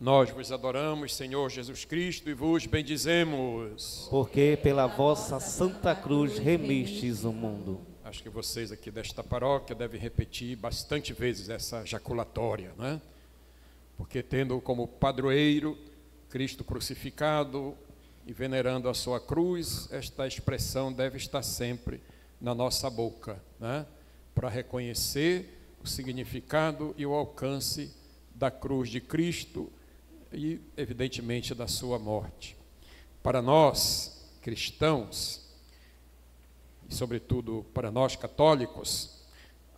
Nós vos adoramos, Senhor Jesus Cristo, e vos bendizemos. Porque pela vossa Santa Cruz remistes o mundo. Acho que vocês aqui desta paróquia devem repetir bastante vezes essa jaculatória, né? Porque tendo como padroeiro Cristo crucificado e venerando a sua cruz, esta expressão deve estar sempre na nossa boca, né? Para reconhecer o significado e o alcance da cruz de Cristo e, evidentemente, da sua morte. Para nós, cristãos, e sobretudo para nós católicos,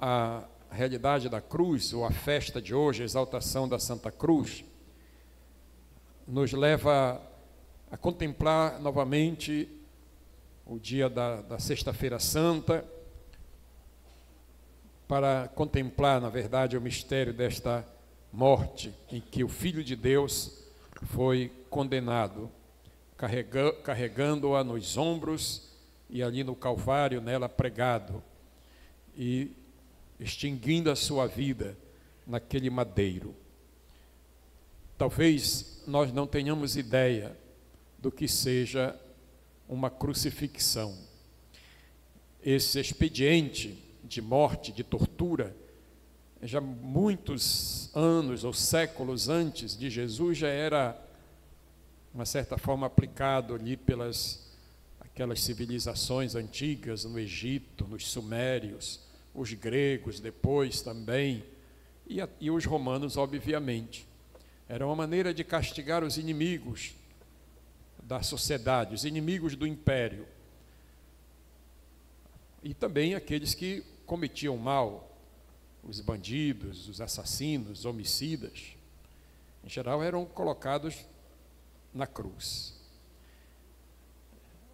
a realidade da cruz, ou a festa de hoje, a exaltação da Santa Cruz, nos leva a contemplar novamente o dia da Sexta-feira Santa, para contemplar, na verdade, o mistério desta morte em que o Filho de Deus foi condenado, carregando-a nos ombros e ali no Calvário, nela pregado, e extinguindo a sua vida naquele madeiro. Talvez nós não tenhamos ideia do que seja uma crucifixão. Esse expediente de morte, de tortura, já muitos anos ou séculos antes de Jesus já era, de uma certa forma, aplicado ali pelas aquelas civilizações antigas no Egito, nos sumérios, os gregos depois também, e os romanos, obviamente. Era uma maneira de castigar os inimigos da sociedade, os inimigos do império, e também aqueles que cometiam mal, os bandidos, os assassinos, os homicidas, em geral eram colocados na cruz.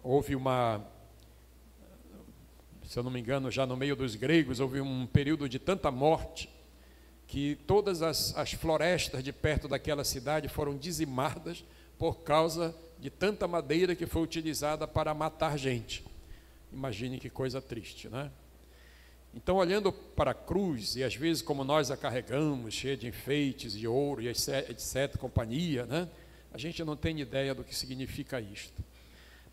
Houve se eu não me engano, já no meio dos gregos, houve um período de tanta morte, que todas as florestas de perto daquela cidade foram dizimadas por causa de tanta madeira que foi utilizada para matar gente. Imagine que coisa triste, né? Então, olhando para a cruz, e às vezes como nós a carregamos, cheia de enfeites, de ouro, e etc., companhia, né? A gente não tem ideia do que significa isto.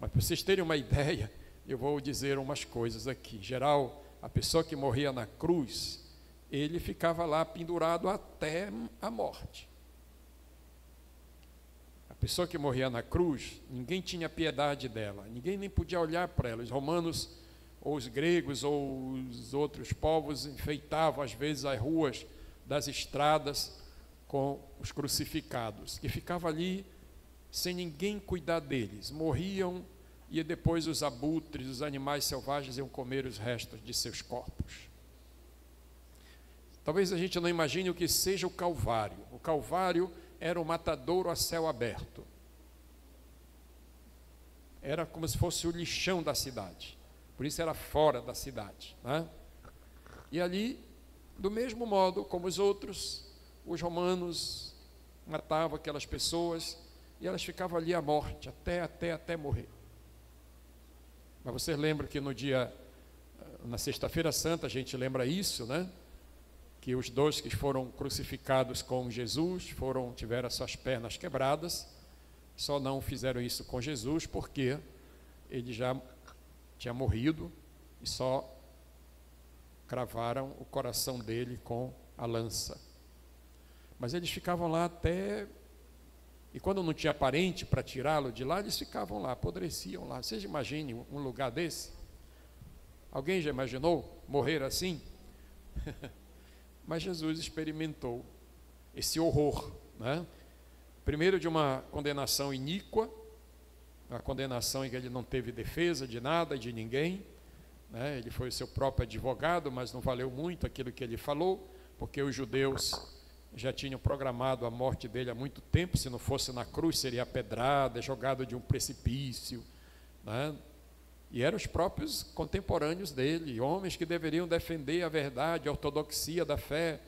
Mas para vocês terem uma ideia, eu vou dizer umas coisas aqui. Em geral, a pessoa que morria na cruz, ele ficava lá pendurado até a morte. A pessoa que morria na cruz, ninguém tinha piedade dela, ninguém nem podia olhar para ela. Os romanos, ou os gregos, ou os outros povos enfeitavam às vezes as ruas das estradas com os crucificados, que ficavam ali sem ninguém cuidar deles, morriam e depois os abutres, os animais selvagens iam comer os restos de seus corpos. Talvez a gente não imagine o que seja o Calvário. O Calvário era um matadouro a céu aberto. Era como se fosse o lixão da cidade. Por isso era fora da cidade, né? E ali, do mesmo modo como os outros, os romanos matavam aquelas pessoas e elas ficavam ali à morte, até morrer. Mas vocês lembram que na Sexta-feira Santa, a gente lembra isso, né? Que os dois que foram crucificados com Jesus tiveram as suas pernas quebradas, só não fizeram isso com Jesus porque ele já tinha morrido e só cravaram o coração dele com a lança. Mas eles ficavam lá e quando não tinha parente para tirá-lo de lá, eles ficavam lá, apodreciam lá. Vocês imaginem um lugar desse? Alguém já imaginou morrer assim? Mas Jesus experimentou esse horror, né? Primeiro de uma condenação iníqua, uma condenação em que ele não teve defesa de nada, de ninguém, né? Ele foi o seu próprio advogado, mas não valeu muito aquilo que ele falou, porque os judeus já tinham programado a morte dele há muito tempo. Se não fosse na cruz, seria apedrado, jogado de um precipício, né? E eram os próprios contemporâneos dele, homens que deveriam defender a verdade, a ortodoxia da fé,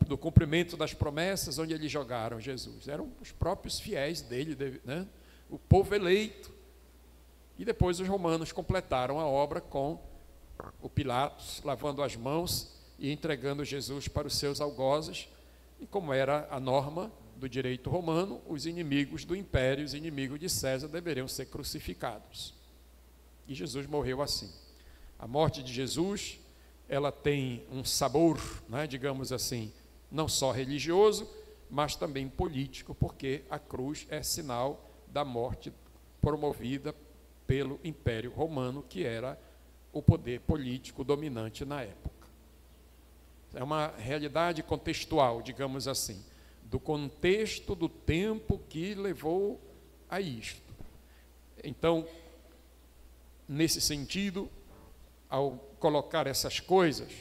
do cumprimento das promessas, onde eles jogaram Jesus. Eram os próprios fiéis dele, né? O povo eleito. E depois os romanos completaram a obra com o Pilatos lavando as mãos e entregando Jesus para os seus algozes, E como era a norma do direito romano, os inimigos do império, os inimigos de César deveriam ser crucificados. E Jesus morreu assim. A morte de Jesus, ela tem um sabor, né, digamos assim, não só religioso, mas também político, porque a cruz é sinal da morte promovida pelo Império Romano, que era o poder político dominante na época. É uma realidade contextual, digamos assim, do contexto do tempo que levou a isto. Então, nesse sentido, ao colocar essas coisas,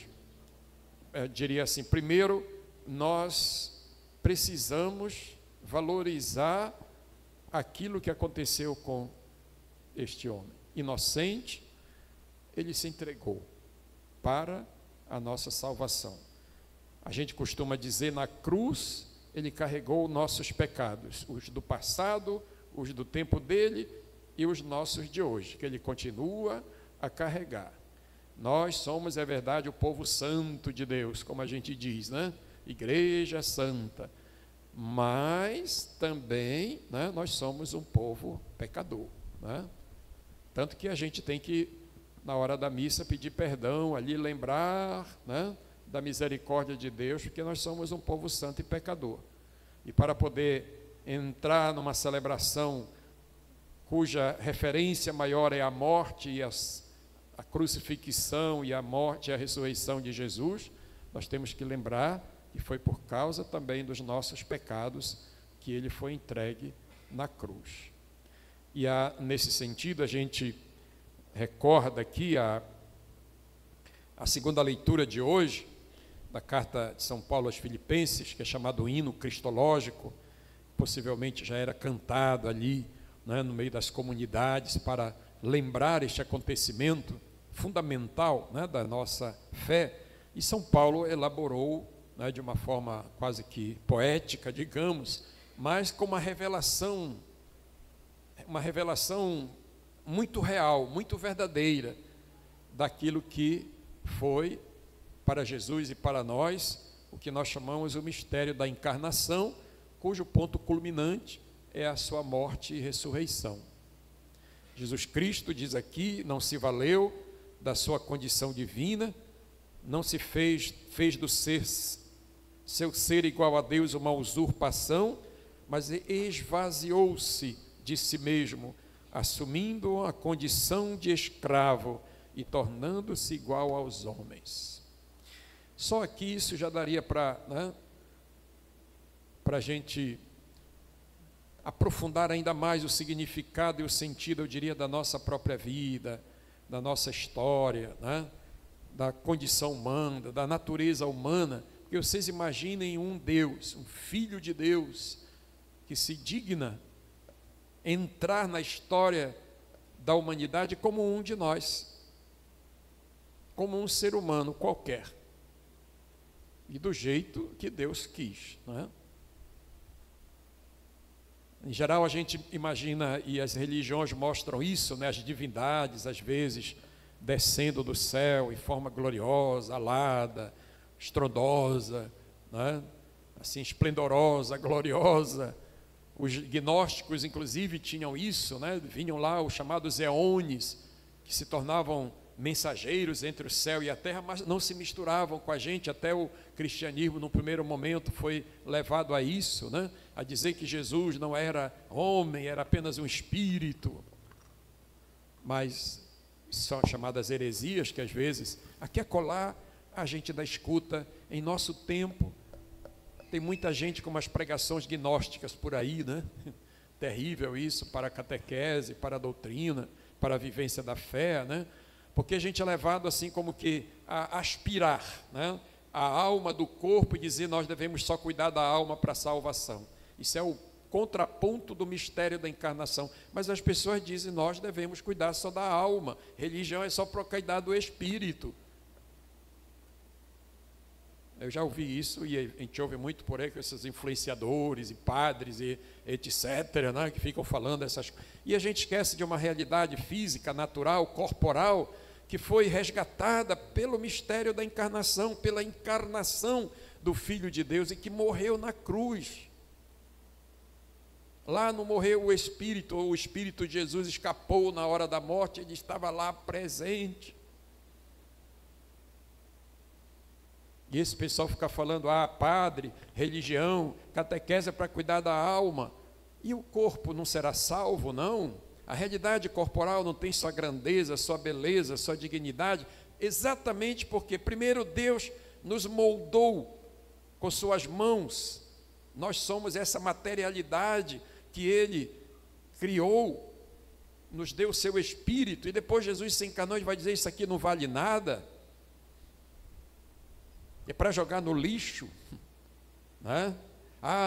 diria assim, primeiro, nós precisamos valorizar aquilo que aconteceu com este homem. Inocente, ele se entregou para a nossa salvação. A gente costuma dizer, na cruz, ele carregou nossos pecados, os do passado, os do tempo dele e os nossos de hoje, que ele continua a carregar. Nós somos, é verdade, o povo santo de Deus, como a gente diz, né? Igreja santa. Mas também, né, nós somos um povo pecador, né? Tanto que a gente tem que, na hora da missa, pedir perdão, ali lembrar, né, da misericórdia de Deus, porque nós somos um povo santo e pecador. E para poder entrar numa celebração cuja referência maior é a morte e a crucifixão e a morte e a ressurreição de Jesus, nós temos que lembrar que foi por causa também dos nossos pecados que ele foi entregue na cruz. E nesse sentido, a gente recorda aqui a segunda leitura de hoje, da carta de São Paulo aos Filipenses, que é chamado hino cristológico, possivelmente já era cantado ali, né, no meio das comunidades, para lembrar este acontecimento fundamental, né, da nossa fé. E São Paulo elaborou, né, de uma forma quase que poética, digamos, mas com uma revelação muito real, muito verdadeira, daquilo que foi para Jesus e para nós, o que nós chamamos o mistério da encarnação, cujo ponto culminante é a sua morte e ressurreição. Jesus Cristo, diz aqui, não se valeu da sua condição divina, não se fez do seu ser igual a Deus uma usurpação, mas esvaziou-se de si mesmo, assumindo a condição de escravo e tornando-se igual aos homens. Só aqui isso já daria para a gente aprofundar ainda mais o significado e o sentido, eu diria, da nossa própria vida, da nossa história, né? Da condição humana, da natureza humana. Porque vocês imaginem um Deus, um Filho de Deus, que se digna entrar na história da humanidade como um de nós, como um ser humano qualquer, e do jeito que Deus quis, não é? Em geral a gente imagina, e as religiões mostram isso, né, as divindades às vezes descendo do céu em forma gloriosa, alada, estrondosa, né, assim esplendorosa, gloriosa. Os gnósticos inclusive tinham isso, né, vinham lá os chamados eones, que se tornavam mensageiros entre o céu e a terra, mas não se misturavam com a gente. Até o cristianismo, no primeiro momento, foi levado a isso, né? A dizer que Jesus não era homem, era apenas um espírito. Mas são chamadas heresias que às vezes, aqui e acolá, a gente dá escuta. Em nosso tempo, tem muita gente com umas pregações gnósticas por aí, né? Terrível isso para a catequese, para a doutrina, para a vivência da fé, né? Porque a gente é levado assim como que a aspirar, né, a alma do corpo e dizer nós devemos só cuidar da alma para a salvação. Isso é o contraponto do mistério da encarnação. Mas as pessoas dizem nós devemos cuidar só da alma. Religião é só para cuidar do espírito. Eu já ouvi isso e a gente ouve muito por aí com esses influenciadores e padres e etc., né, que ficam falando essas coisas. E a gente esquece de uma realidade física, natural, corporal, que foi resgatada pelo mistério da encarnação, pela encarnação do Filho de Deus e que morreu na cruz. Lá não morreu o Espírito de Jesus escapou na hora da morte, ele estava lá presente. E esse pessoal fica falando, padre, religião, catequese é para cuidar da alma. E o corpo não será salvo, não? A realidade corporal não tem sua grandeza, sua beleza, sua dignidade, exatamente porque, primeiro, Deus nos moldou com suas mãos. Nós somos essa materialidade que Ele criou, nos deu o seu Espírito, e depois Jesus se encarnou e vai dizer, isso aqui não vale nada, é para jogar no lixo, né?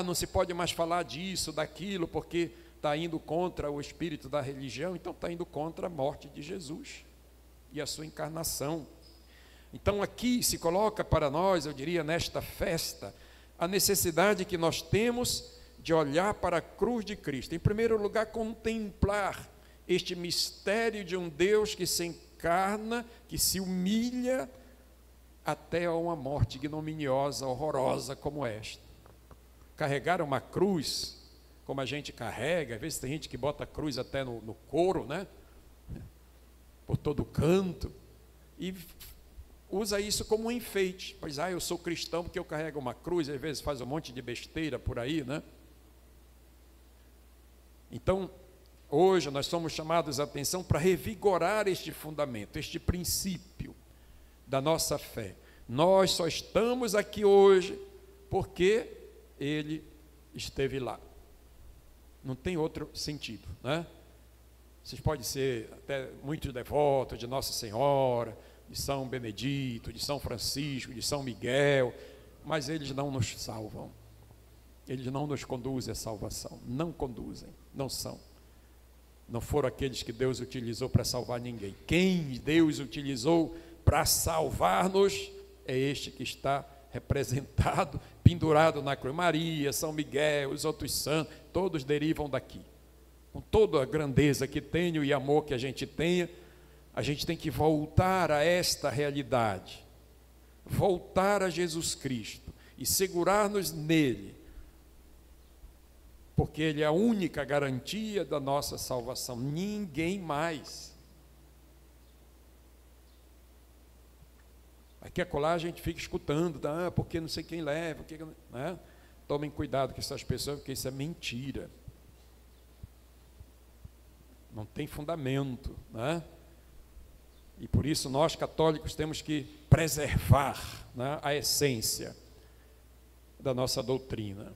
Não se pode mais falar disso, daquilo, porque está indo contra o espírito da religião, então está indo contra a morte de Jesus e a sua encarnação. Então aqui se coloca para nós, eu diria, nesta festa, a necessidade que nós temos de olhar para a cruz de Cristo. Em primeiro lugar, contemplar este mistério de um Deus que se encarna, que se humilha até a uma morte ignominiosa, horrorosa como esta. Carregar uma cruz, como a gente carrega, às vezes tem gente que bota a cruz até no couro, né? Por todo canto, e usa isso como um enfeite. Pois, eu sou cristão porque eu carrego uma cruz, às vezes faz um monte de besteira por aí, né? Então, hoje nós somos chamados a atenção para revigorar este fundamento, este princípio da nossa fé. Nós só estamos aqui hoje porque Ele esteve lá. Não tem outro sentido, né? Vocês podem ser até muito devotos de Nossa Senhora, de São Benedito, de São Francisco, de São Miguel, mas eles não nos salvam. Eles não nos conduzem à salvação. Não conduzem, não são. Não foram aqueles que Deus utilizou para salvar ninguém. Quem Deus utilizou para salvar-nos é este que está representado, pendurado na cruz. Maria, São Miguel, os outros santos, todos derivam daqui. Com toda a grandeza que tenho e amor que a gente tenha, a gente tem que voltar a esta realidade, voltar a Jesus Cristo e segurar-nos nele, porque Ele é a única garantia da nossa salvação, ninguém mais. Aqui acolá a gente fica escutando, porque não sei quem leva, né? Tomem cuidado com essas pessoas, porque isso é mentira. Não tem fundamento, né? E por isso nós católicos temos que preservar, né, a essência da nossa doutrina.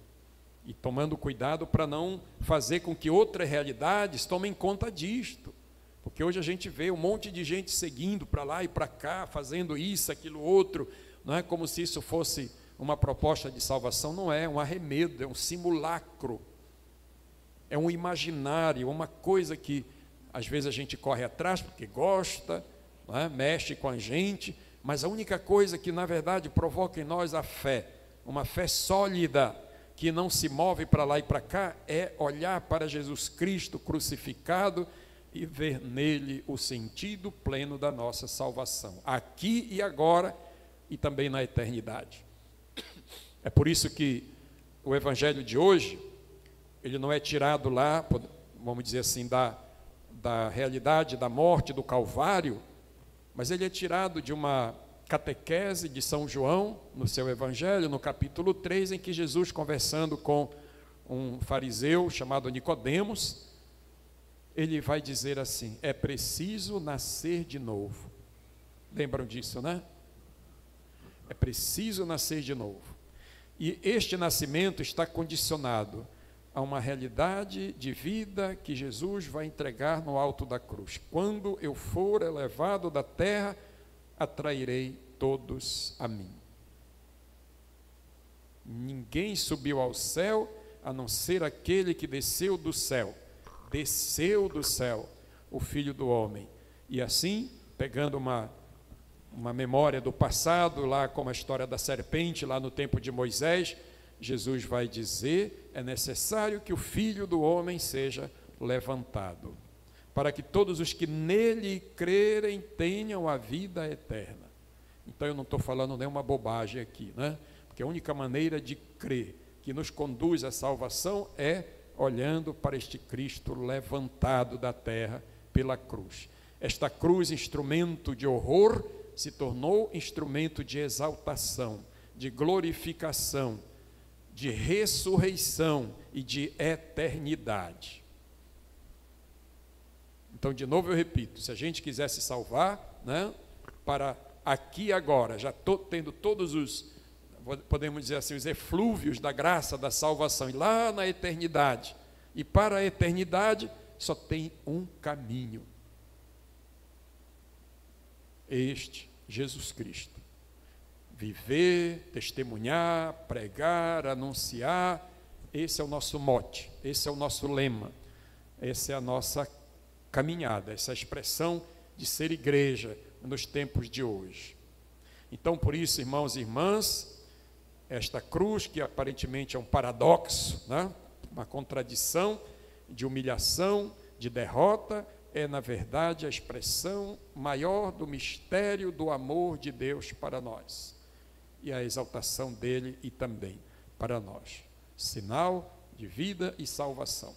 E tomando cuidado para não fazer com que outras realidades tomem conta disto. Porque hoje a gente vê um monte de gente seguindo para lá e para cá, fazendo isso, aquilo, outro, não é como se isso fosse uma proposta de salvação, não é um arremedo, é um simulacro, é um imaginário, uma coisa que às vezes a gente corre atrás porque gosta, não é? Mexe com a gente, mas a única coisa que na verdade provoca em nós a fé, uma fé sólida, que não se move para lá e para cá, é olhar para Jesus Cristo crucificado e ver nele o sentido pleno da nossa salvação, aqui e agora e também na eternidade. É por isso que o evangelho de hoje, ele não é tirado lá, vamos dizer assim, da realidade da morte, do Calvário, mas ele é tirado de uma catequese de São João, no seu evangelho, no capítulo 3, em que Jesus, conversando com um fariseu chamado Nicodemos, ele vai dizer assim: é preciso nascer de novo. Lembram disso, né? É preciso nascer de novo. E este nascimento está condicionado a uma realidade de vida que Jesus vai entregar no alto da cruz. Quando eu for elevado da terra, atrairei todos a mim. Ninguém subiu ao céu, a não ser aquele que desceu do céu, o Filho do Homem. E assim, pegando uma memória do passado, lá como a história da serpente, lá no tempo de Moisés, Jesus vai dizer, é necessário que o Filho do Homem seja levantado, para que todos os que nele crerem tenham a vida eterna. Então eu não estou falando nenhuma bobagem aqui, né? porque a única maneira de crer que nos conduz à salvação é olhando para este Cristo levantado da terra pela cruz. Esta cruz, instrumento de horror, se tornou instrumento de exaltação, de glorificação, de ressurreição e de eternidade. Então, de novo eu repito, se a gente quiser se salvar, né, para aqui e agora, já tendo todos os, podemos dizer assim, os eflúvios da graça, da salvação, e lá na eternidade, e para a eternidade, só tem um caminho. Este, Jesus Cristo. Viver, testemunhar, pregar, anunciar, esse é o nosso mote, esse é o nosso lema, essa é a nossa caminhada, essa expressão de ser igreja nos tempos de hoje. Então, por isso, irmãos e irmãs, esta cruz, que aparentemente é um paradoxo, né? Uma contradição de humilhação, de derrota, é, na verdade, a expressão maior do mistério do amor de Deus para nós e a exaltação dele e também para nós. Sinal de vida e salvação.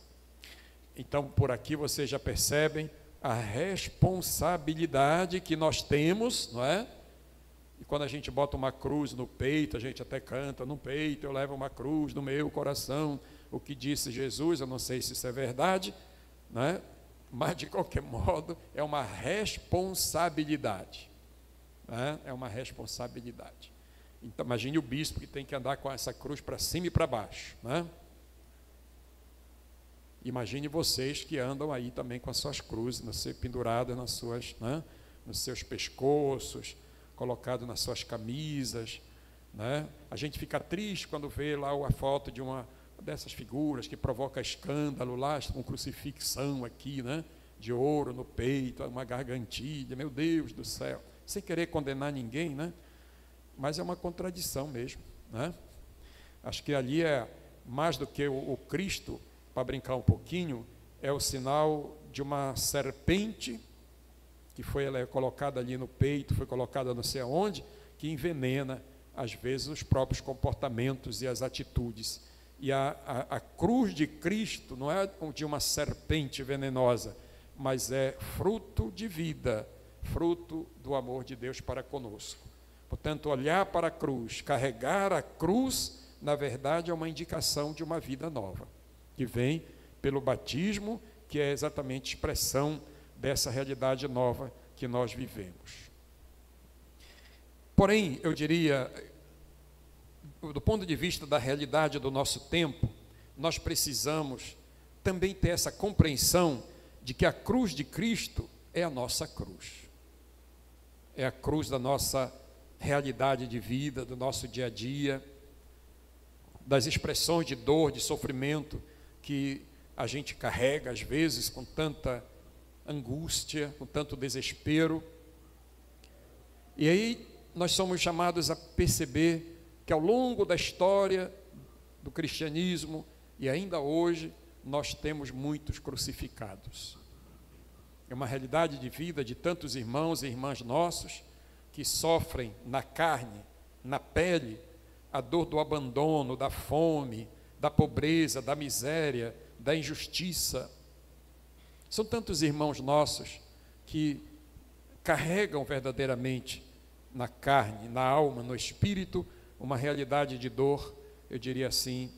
Então, por aqui vocês já percebem a responsabilidade que nós temos, não é? E quando a gente bota uma cruz no peito, a gente até canta, no peito eu levo uma cruz no meu coração, o que disse Jesus, eu não sei se isso é verdade, não é? Mas de qualquer modo é uma responsabilidade, né? É uma responsabilidade. Então imagine o bispo que tem que andar com essa cruz para cima e para baixo, né? Imagine vocês que andam aí também com as suas cruzes, penduradas nas suas, né, nos seus pescoços, colocado nas suas camisas, né? A gente fica triste quando vê lá a foto de uma dessas figuras que provoca escândalo lá, com crucifixão aqui, né, de ouro no peito, uma gargantilha, meu Deus do céu, sem querer condenar ninguém, né? Mas é uma contradição mesmo, né? Acho que ali é mais do que o Cristo, para brincar um pouquinho, é o sinal de uma serpente que foi colocada ali no peito, foi colocada não sei aonde, que envenena, às vezes, os próprios comportamentos e as atitudes. E a cruz de Cristo não é de uma serpente venenosa, mas é fruto de vida, fruto do amor de Deus para conosco. Portanto, olhar para a cruz, carregar a cruz, na verdade, é uma indicação de uma vida nova, que vem pelo batismo, que é exatamente expressão dessa realidade nova que nós vivemos. Porém, eu diria, do ponto de vista da realidade do nosso tempo, nós precisamos também ter essa compreensão de que a cruz de Cristo é a nossa cruz. É a cruz da nossa realidade de vida, do nosso dia a dia, das expressões de dor, de sofrimento que a gente carrega, às vezes, com tanta angústia, com tanto desespero. E aí nós somos chamados a perceber que ao longo da história do cristianismo, e ainda hoje, nós temos muitos crucificados. É uma realidade de vida de tantos irmãos e irmãs nossos que sofrem na carne, na pele, a dor do abandono, da fome, da pobreza, da miséria, da injustiça. São tantos irmãos nossos que carregam verdadeiramente na carne, na alma, no espírito, uma realidade de dor, eu diria assim,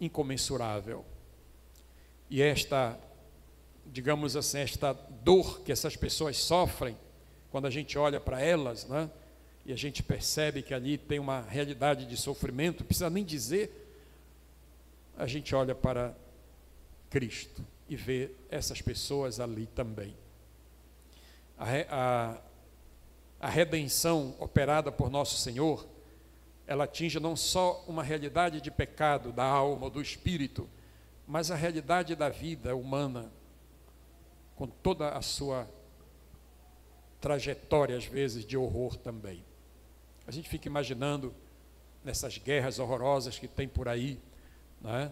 incomensurável. E esta, digamos assim, esta dor que essas pessoas sofrem, quando a gente olha para elas, né, e a gente percebe que ali tem uma realidade de sofrimento, não precisa nem dizer, a gente olha para Cristo e vê essas pessoas ali também. A redenção operada por nosso Senhor, ela atinge não só uma realidade de pecado da alma ou do espírito, mas a realidade da vida humana, com toda a sua trajetória, às vezes, de horror também. A gente fica imaginando nessas guerras horrorosas que tem por aí, né?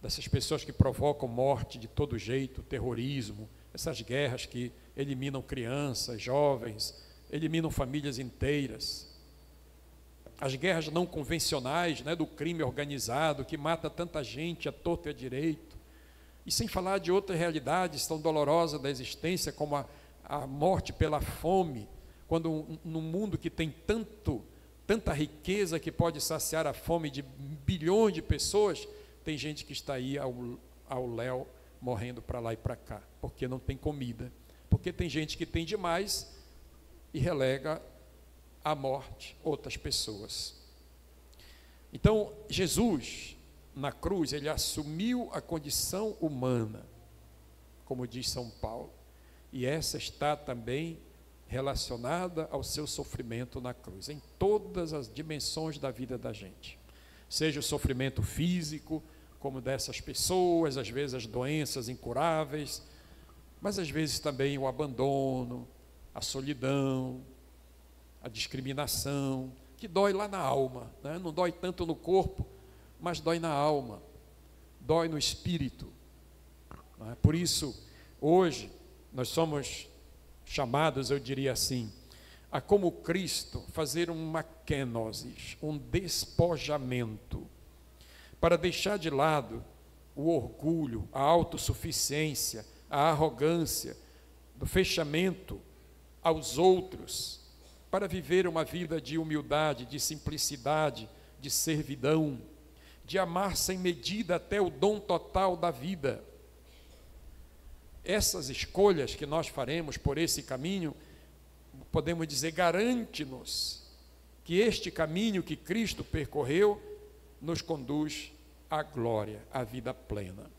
Dessas pessoas que provocam morte de todo jeito, terrorismo, essas guerras que eliminam crianças, jovens, eliminam famílias inteiras. as guerras não convencionais, né, do crime organizado, que mata tanta gente à torto e à direito, e sem falar de outras realidades tão dolorosas da existência, como a morte pela fome, quando num mundo que tem tanta riqueza que pode saciar a fome de bilhões de pessoas, tem gente que está aí ao léu, morrendo para lá e para cá, porque não tem comida, porque tem gente que tem demais e relega à morte outras pessoas. Então, Jesus, na cruz, ele assumiu a condição humana, como diz São Paulo, e essa está também relacionada ao seu sofrimento na cruz, em todas as dimensões da vida da gente, seja o sofrimento físico, como dessas pessoas, às vezes as doenças incuráveis, mas às vezes também o abandono, a solidão, a discriminação, que dói lá na alma, né? Não dói tanto no corpo, mas dói na alma, dói no espírito. Né? Por isso, hoje, nós somos chamados, eu diria assim, a como Cristo fazer uma kenosis, um despojamento, para deixar de lado o orgulho, a autossuficiência, a arrogância, do fechamento aos outros, para viver uma vida de humildade, de simplicidade, de servidão, de amar sem medida até o dom total da vida. Essas escolhas que nós faremos por esse caminho, podemos dizer, garante-nos que este caminho que Cristo percorreu nos conduz à glória, à vida plena.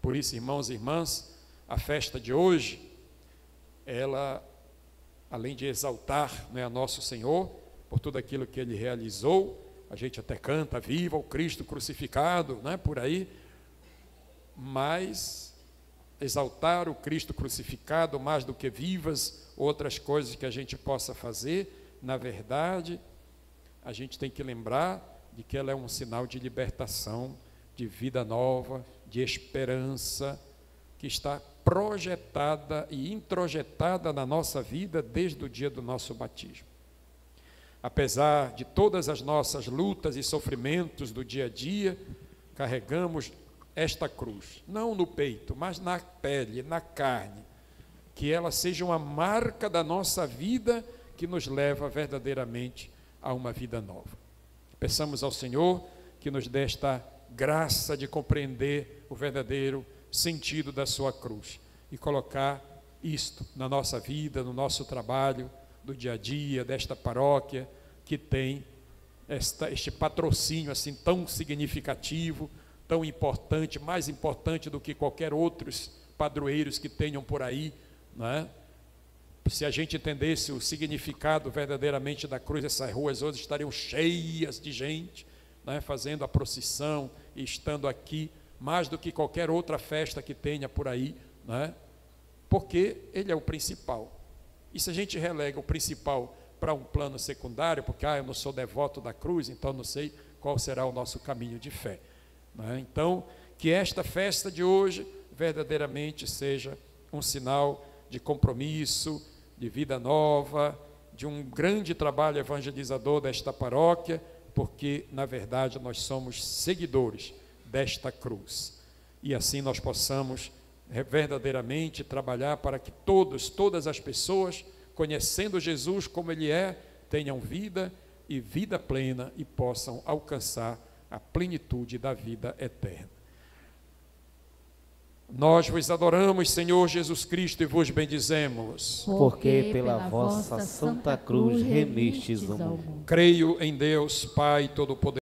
Por isso, irmãos e irmãs, a festa de hoje, ela, além de exaltar, né, a nosso Senhor, por tudo aquilo que Ele realizou, a gente até canta, viva o Cristo crucificado, né, por aí, mas exaltar o Cristo crucificado mais do que vivas outras coisas que a gente possa fazer, na verdade, a gente tem que lembrar de que ela é um sinal de libertação, de vida nova, de esperança, que está projetada e introjetada na nossa vida desde o dia do nosso batismo. Apesar de todas as nossas lutas e sofrimentos do dia a dia, carregamos esta cruz, não no peito, mas na pele, na carne, que ela seja uma marca da nossa vida que nos leva verdadeiramente a uma vida nova. Peçamos ao Senhor que nos dê esta graça de compreender o verdadeiro sentido da sua cruz e colocar isto na nossa vida, no nosso trabalho, do dia a dia, desta paróquia que tem este patrocínio assim tão significativo, tão importante, mais importante do que qualquer outros padroeiros que tenham por aí, não é? Se a gente entendesse o significado verdadeiramente da cruz, essas ruas hoje estariam cheias de gente, né, fazendo a procissão e estando aqui, mais do que qualquer outra festa que tenha por aí, né, porque ele é o principal. E se a gente relega o principal para um plano secundário, porque eu não sou devoto da cruz, então não sei qual será o nosso caminho de fé. Né? Então, que esta festa de hoje verdadeiramente seja um sinal de compromisso, de vida nova, de um grande trabalho evangelizador desta paróquia, porque, na verdade, nós somos seguidores desta cruz. E assim nós possamos verdadeiramente trabalhar para que todas as pessoas, conhecendo Jesus como Ele é, tenham vida e vida plena e possam alcançar a plenitude da vida eterna. Nós vos adoramos, Senhor Jesus Cristo, e vos bendizemos. Porque pela vossa Santa Cruz remistes o mundo. Creio em Deus, Pai Todo-Poderoso,